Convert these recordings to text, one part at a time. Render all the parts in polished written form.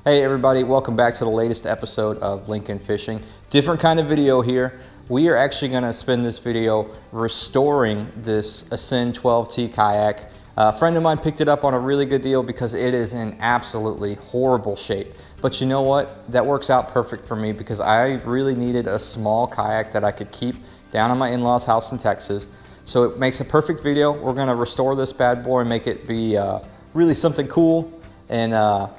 Hey everybody, welcome back to the latest episode of Lincoln Fishing. Different kind of video here. We are actually going to spend this video restoring this Ascend 12T kayak. A friend of mine picked it up on a really good deal because it is in absolutely horrible shape. But you know what? That works out perfect for me because I really needed a small kayak that I could keep down at my in-laws' house in Texas. So it makes a perfect video. We're going to restore this bad boy and make it be really something cool, and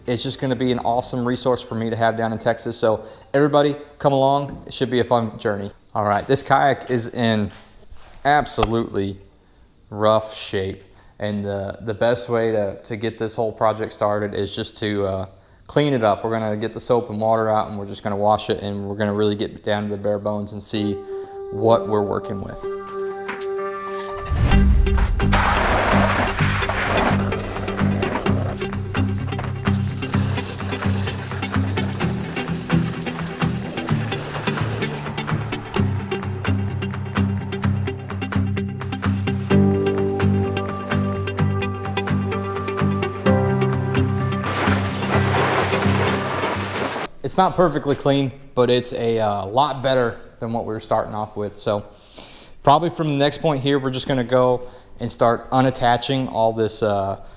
it's just going to be an awesome resource for me to have down in Texas. So everybody come along. It should be a fun journey. All right, this kayak is in absolutely rough shape. And the best way to get this whole project started is just to clean it up. We're going to get the soap and water out, and we're just going to wash it, and we're going to really get down to the bare bones and see what we're working with. It's not perfectly clean, but it's a lot better than what we were starting off with. So probably from the next point here, we're just going to go and start unattaching all this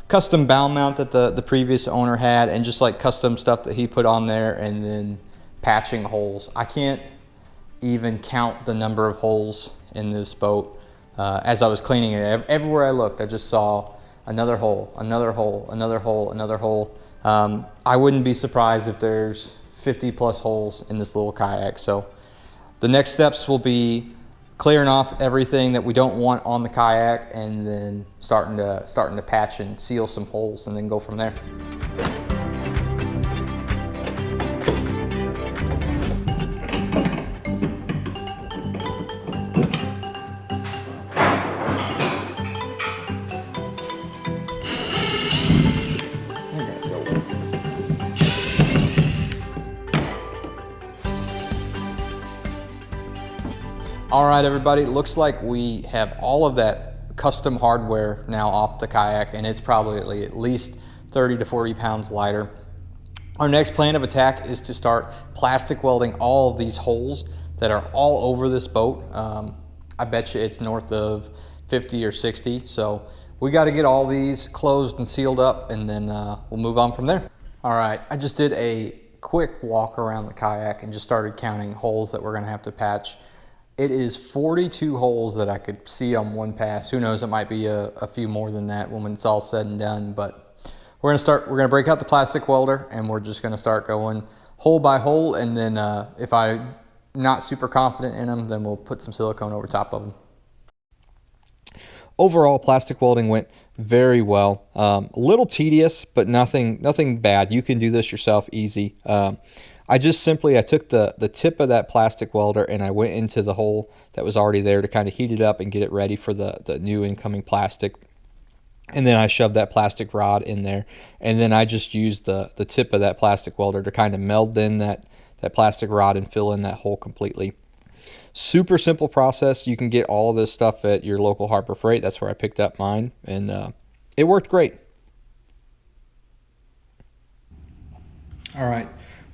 custom bow mount that the previous owner had, and just like custom stuff that he put on there, and then patching holes. I can't even count the number of holes in this boat. As I was cleaning it, everywhere I looked, I just saw another hole, another hole, another hole, another hole. I wouldn't be surprised if there's 50 plus holes in this little kayak. So the next steps will be clearing off everything that we don't want on the kayak, and then starting to patch and seal some holes, and then go from there. All right, everybody, it looks like we have all of that custom hardware now off the kayak, and it's probably at least 30 to 40 pounds lighter. Our next plan of attack is to start plastic welding all of these holes that are all over this boat. I bet you it's north of 50 or 60. So we got to get all these closed and sealed up, and then we'll move on from there. All right, I just did a quick walk around the kayak and just started counting holes that we're gonna have to patch. It is 42 holes that I could see on one pass. Who knows, it might be a few more than that when it's all said and done, but we're gonna break out the plastic welder, and we're just gonna start going hole by hole, and then if I'm not super confident in them, then we'll put some silicone over top of them. Overall, plastic welding went very well. A little tedious, but nothing bad. You can do this yourself easy. I took the tip of that plastic welder, and I went into the hole that was already there to kind of heat it up and get it ready for the new incoming plastic. And then I shoved that plastic rod in there, and then I just used the tip of that plastic welder to kind of meld in that plastic rod and fill in that hole completely. Super simple process. You can get all of this stuff at your local Harbor Freight. That's where I picked up mine, and it worked great. All right.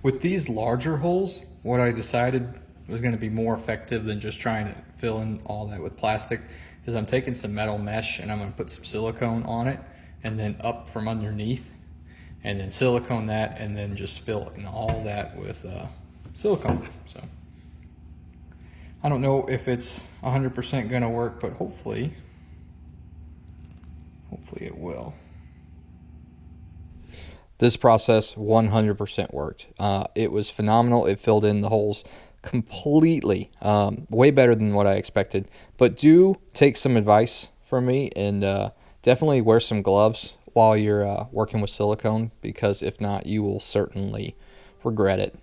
With these larger holes, what I decided was going to be more effective than just trying to fill in all that with plastic is I'm taking some metal mesh, and I'm going to put some silicone on it, and then up from underneath, and then silicone that, and then just fill in all that with silicone. So I don't know if it's 100% going to work, but hopefully it will. This process 100% worked. It was phenomenal. It filled in the holes completely, way better than what I expected. But do take some advice from me, and definitely wear some gloves while you're working with silicone, because if not, you will certainly regret it.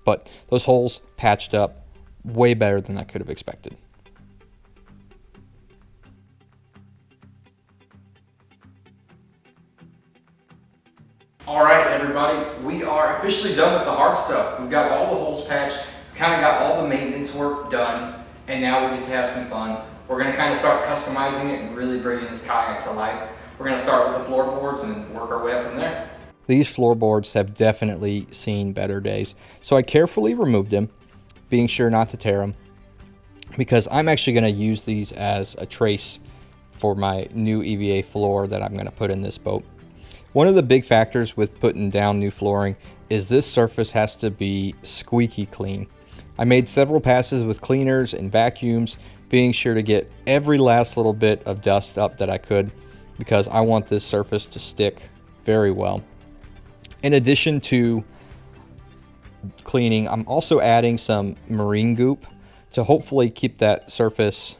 But those holes patched up way better than I could have expected. All right, everybody, we are officially done with the hard stuff. We've got all the holes patched, kind of got all the maintenance work done, and now we get to have some fun. We're going to kind of start customizing it and really bringing this kayak to life. We're going to start with the floorboards and work our way up from there. these floorboards have definitely seen better days. So I carefully removed them, being sure not to tear them, because I'm actually going to use these as a trace for my new EVA floor that I'm going to put in this boat. One of the big factors with putting down new flooring is this surface has to be squeaky clean. I made several passes with cleaners and vacuums, being sure to get every last little bit of dust up that I could, because I want this surface to stick very well. In addition to cleaning, I'm also adding some marine goop to hopefully keep that surface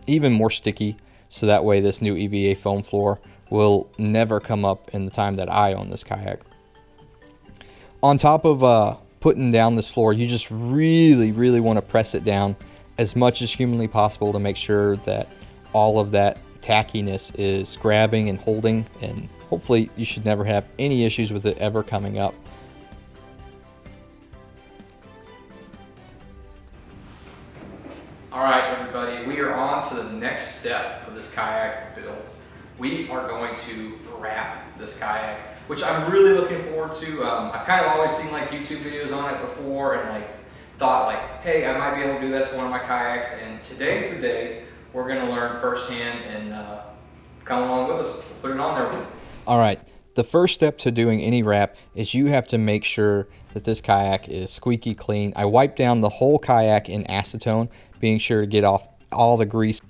even more sticky, so that way this new EVA foam floor will never come up in the time that I own this kayak. On top of putting down this floor, you just really want to press it down as much as humanly possible to make sure that all of that tackiness is grabbing and holding, and hopefully you should never have any issues with it ever coming up. All right, everybody, we are on to the next step of this kayak build. We are going to wrap this kayak, which I'm really looking forward to. I've kind of always seen like YouTube videos on it before, and like thought like, hey, I might be able to do that to one of my kayaks, and today's the day we're gonna learn firsthand, and come along with us, put it on there. All right, the first step to doing any wrap is you have to make sure that this kayak is squeaky clean. I wiped down the whole kayak in acetone, being sure to get off all the grease.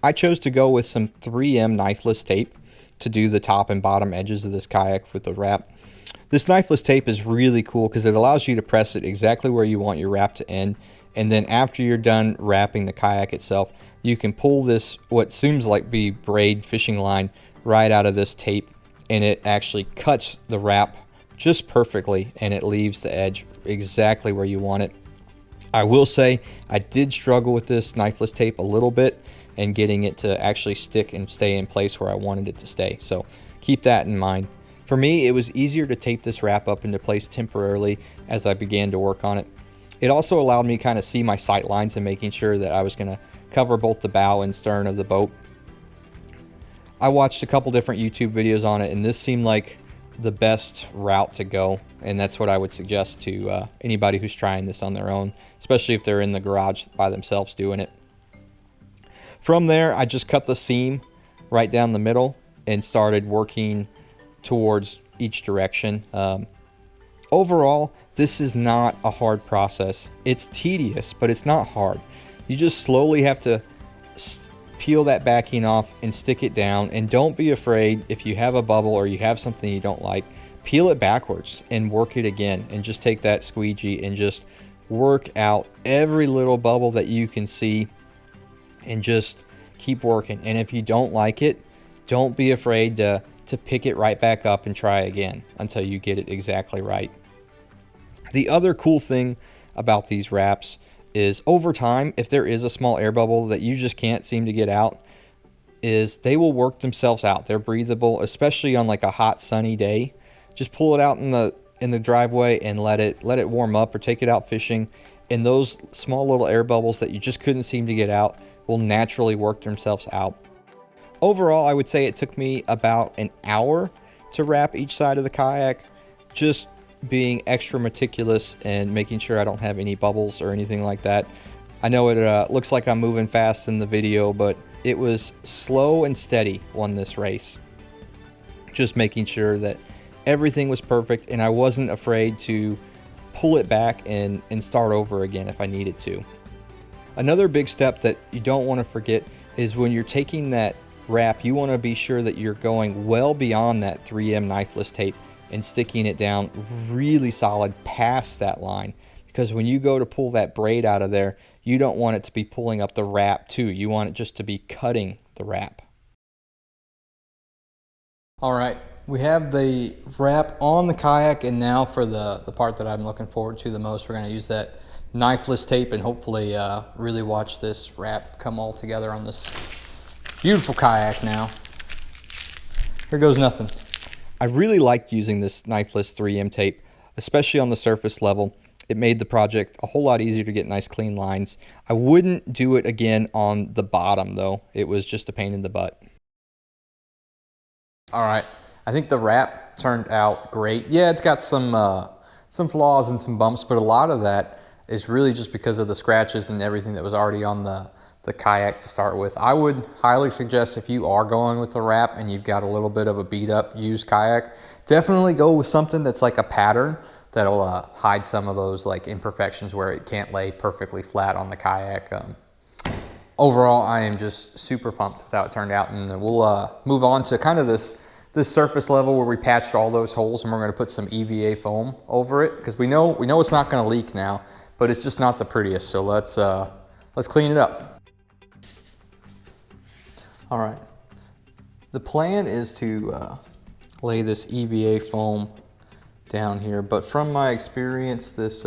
I chose to go with some 3M knifeless tape to do the top and bottom edges of this kayak with the wrap. This knifeless tape is really cool because it allows you to press it exactly where you want your wrap to end, and then after you're done wrapping the kayak itself, you can pull this what seems like be braid fishing line right out of this tape, and it actually cuts the wrap just perfectly, and it leaves the edge exactly where you want it. I will say I did struggle with this knifeless tape a little bit and getting it to actually stick and stay in place where I wanted it to stay, so keep that in mind. For me, it was easier to tape this wrap up into place temporarily as I began to work on it. It also allowed me to kind of see my sight lines and making sure that I was going to cover both the bow and stern of the boat. I watched a couple different YouTube videos on it, and this seemed like the best route to go, and that's what I would suggest to anybody who's trying this on their own, especially if they're in the garage by themselves doing it. From there, I just cut the seam right down the middle and started working towards each direction. Overall, this is not a hard process. It's tedious, but it's not hard. You just slowly have to peel that backing off and stick it down, and don't be afraid if you have a bubble or you have something you don't like, peel it backwards and work it again, and just take that squeegee and just work out every little bubble that you can see and just keep working. And if you don't like it, don't be afraid to pick it right back up and try again until you get it exactly right. The other cool thing about these wraps is over time, if there is a small air bubble that you just can't seem to get out, is they will work themselves out. They're breathable, especially on like a hot sunny day. Just pull it out in the driveway and let it warm up, or take it out fishing, and those small little air bubbles that you just couldn't seem to get out will naturally work themselves out. Overall, I would say it took me about an hour to wrap each side of the kayak, just being extra meticulous and making sure I don't have any bubbles or anything like that. I know it looks like I'm moving fast in the video, but it was slow and steady on this race. Just making sure that everything was perfect, and I wasn't afraid to pull it back and start over again if I needed to. Another big step that you don't want to forget is when you're taking that wrap, you want to be sure that you're going well beyond that 3M knifeless tape and sticking it down really solid past that line, because when you go to pull that braid out of there, you don't want it to be pulling up the wrap too. You want it just to be cutting the wrap. All right, we have the wrap on the kayak, and now for the part that I'm looking forward to the most, we're going to use that knifeless tape and hopefully really watch this wrap come all together on this beautiful kayak now. Here goes nothing. I really liked using this knifeless 3M tape, especially on the surface level. It made the project a whole lot easier to get nice clean lines. I wouldn't do it again on the bottom though. It was just a pain in the butt. All right, I think the wrap turned out great. Yeah, it's got some flaws and some bumps, but a lot of that is really just because of the scratches and everything that was already on the Kayak to start with. I would highly suggest, if you are going with the wrap and you've got a little bit of a beat up used Kayak, definitely go with something that's like a pattern that'll hide some of those like imperfections where it can't lay perfectly flat on the Kayak. Overall, I am just super pumped with how it turned out, and we'll move on to kind of this surface level where we patched all those holes, and we're going to put some EVA foam over it because we know it's not going to leak now, but it's just not the prettiest. So let's clean it up. All right, the plan is to lay this EVA foam down here, but from my experience, this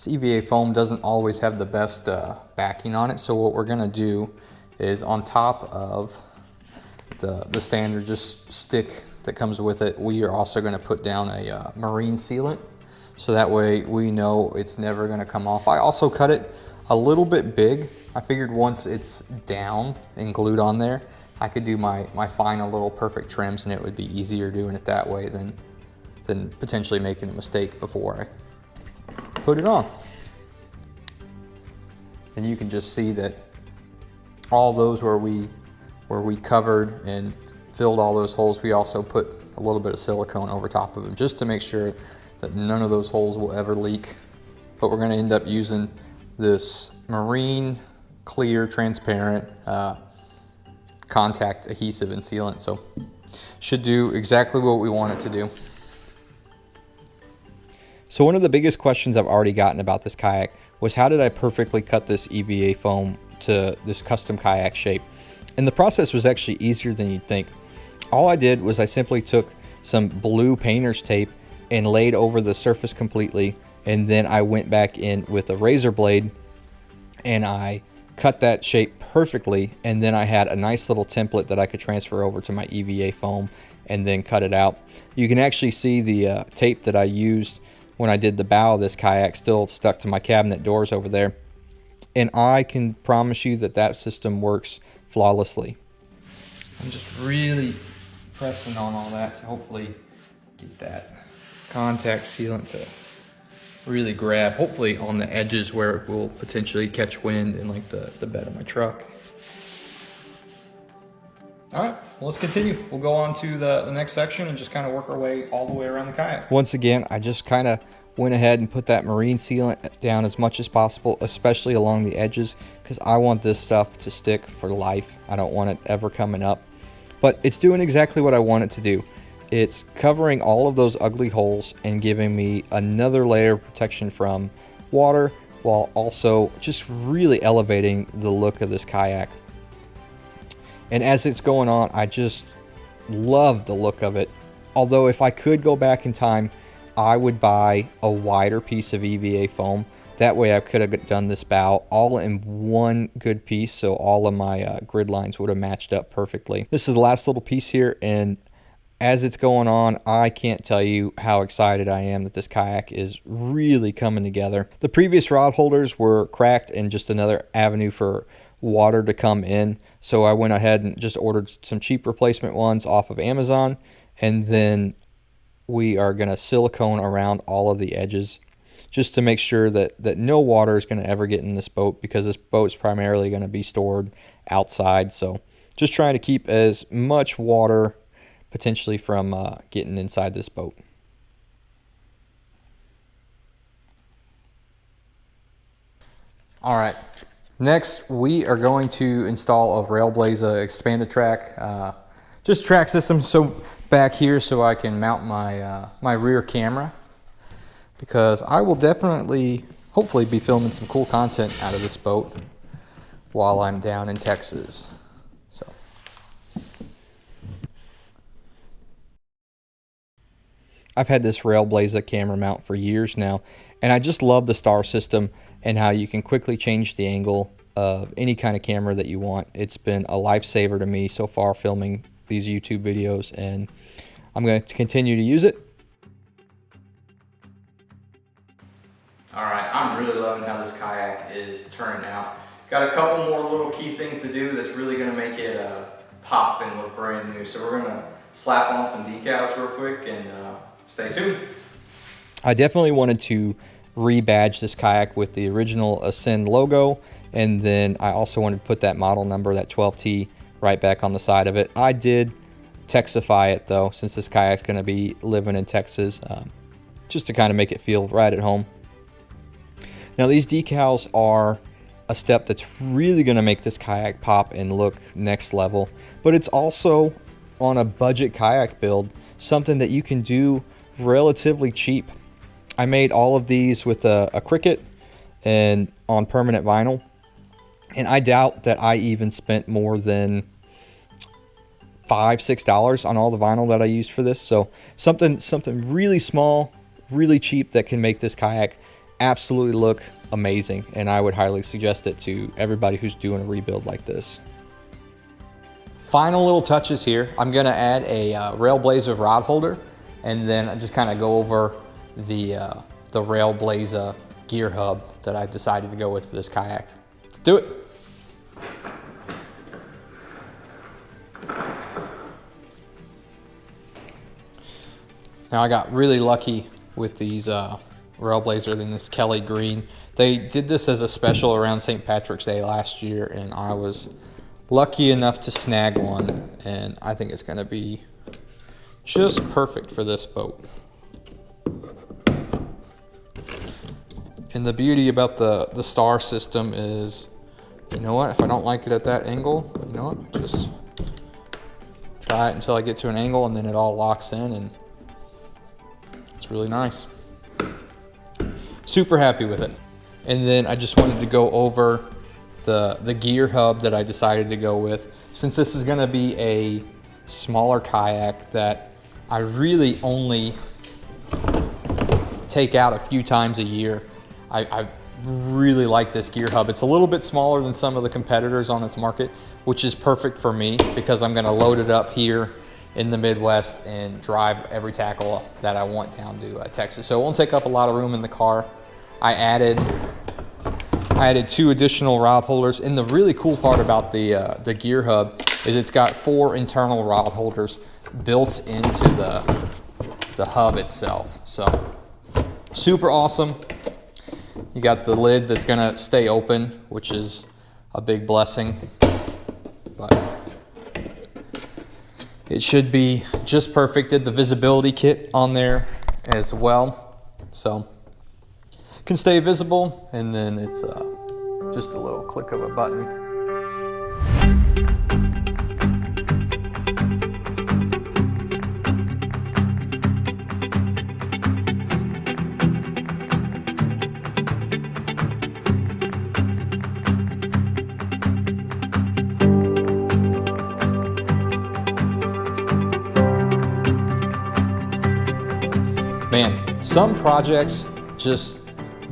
EVA foam doesn't always have the best backing on it. So what we're gonna do is, on top of the standard just stick that comes with it, we are also gonna put down a marine sealant, so that way we know it's never gonna come off. I also cut it a little bit big. I figured once it's down and glued on there, I could do my final little perfect trims, and it would be easier doing it that way than potentially making a mistake before I put it on. And you can just see that all those where we covered and filled all those holes, we also put a little bit of silicone over top of them just to make sure that none of those holes will ever leak. But we're going to end up using this marine clear transparent contact adhesive and sealant, so should do exactly what we want it to do. So one of the biggest questions I've already gotten about this Kayak was, how did I perfectly cut this EVA foam to this custom Kayak shape? And the process was actually easier than you'd think. All I did was I simply took some blue painter's tape and laid over the surface completely, and then I went back in with a razor blade and I cut that shape perfectly, and then I had a nice little template that I could transfer over to my EVA foam and then cut it out. You can actually see the tape that I used when I did the bow of this Kayak still stuck to my cabinet doors over there, and I can promise you that that system works flawlessly. I'm just really pressing on all that to hopefully get that contact sealant to really grab, hopefully on the edges where it will potentially catch wind in like the bed of my truck. All right, well, let's continue. We'll go on to the next section and just kind of work our way all the way around the Kayak. Once again, I just kind of went ahead and put that marine sealant down as much as possible, especially along the edges, because I want this stuff to stick for life. I don't want it ever coming up, but it's doing exactly what I want it to do. It's covering all of those ugly holes and giving me another layer of protection from water, while also just really elevating the look of this Kayak. And as it's going on, I just love the look of it. Although if I could go back in time, I would buy a wider piece of EVA foam. That way I could have done this bow all in one good piece, so all of my grid lines would have matched up perfectly. This is the last little piece here, and as it's going on, I can't tell you how excited I am that this Kayak is really coming together. The previous rod holders were cracked and just another avenue for water to come in, so I went ahead and just ordered some cheap replacement ones off of Amazon, and then we are going to silicone around all of the edges just to make sure that no water is going to ever get in this boat, because this boat's primarily going to be stored outside. So just trying to keep as much water potentially from getting inside this boat. All right, next we are going to install a Railblaza expanded track, just track system. So back here, so I can mount my my rear camera, because I will definitely, hopefully, be filming some cool content out of this boat while I'm down in Texas. So I've had this Railblaza camera mount for years now, and I just love the star system and how you can quickly change the angle of any kind of camera that you want. It's been a lifesaver to me so far filming these YouTube videos, and I'm going to continue to use it. All right, I'm really loving how this Kayak is turning out. Got a couple more little key things to do that's really going to make it pop and look brand new. So we're going to slap on some decals real quick and stay tuned. I definitely wanted to rebadge this kayak with the original Ascend logo, and then I also wanted to put that model number, that 12T, right back on the side of it. I did Texify it though, since this kayak's going to be living in Texas, just to kind of make it feel right at home. Now these decals are a step that's really going to make this kayak pop and look next level, but it's also on a budget kayak build, something that you can do relatively cheap. I made all of these with a Cricut and on permanent vinyl, and I doubt that I even spent more than $5-6 on all the vinyl that I used for this. So something really small, really cheap, that can make this kayak absolutely look amazing, and I would highly suggest it to everybody who's doing a rebuild like this. Final little touches here. I'm gonna add a Railblazer rod holder, and then I just kind of go over the Railblazer gear hub that I decided to go with for this kayak. Do it. Now I got really lucky with these Railblazer in this Kelly green. They did this as a special around St. Patrick's Day last year, and I was lucky enough to snag one, and I think it's gonna be just perfect for this boat. And the beauty about the star system is, you know what, if I don't like it at that angle, you know what, just try it until I get to an angle, and then it all locks in, and it's really nice. Super happy with it. And then I just wanted to go over the gear hub that I decided to go with. Since this is gonna be a smaller kayak that I really only take out a few times a year, I really like this gear hub. It's a little bit smaller than some of the competitors on its market, which is perfect for me because I'm gonna load it up here in the Midwest and drive every tackle that I want down to Texas. So it won't take up a lot of room in the car. I added 2 additional rod holders, and the really cool part about the gear hub is it's got 4 internal rod holders built into the hub itself. So super awesome. You got the lid that's gonna stay open, which is a big blessing, but it should be just perfect. Did the visibility kit on there as well, so it can stay visible, and then it's just a little click of a button. Man, some projects just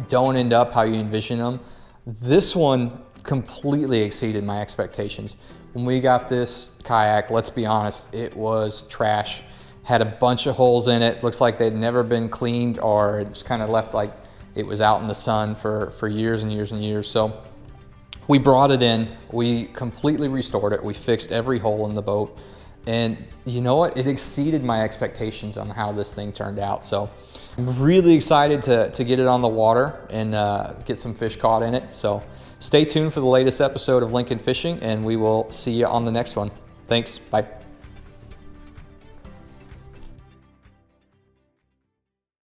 don't end up how you envision them. This one completely exceeded my expectations. When we got this kayak, let's be honest, it was trash. Had a bunch of holes in it. Looks like they'd never been cleaned, or it just kind of left like it was out in the sun for years and years and years. So we brought it in, we completely restored it. We fixed every hole in the boat. And you know what? It exceeded my expectations on how this thing turned out. So I'm really excited to get it on the water and get some fish caught in it. So stay tuned for the latest episode of Lincoln Fishing, and we will see you on the next one. Thanks. Bye.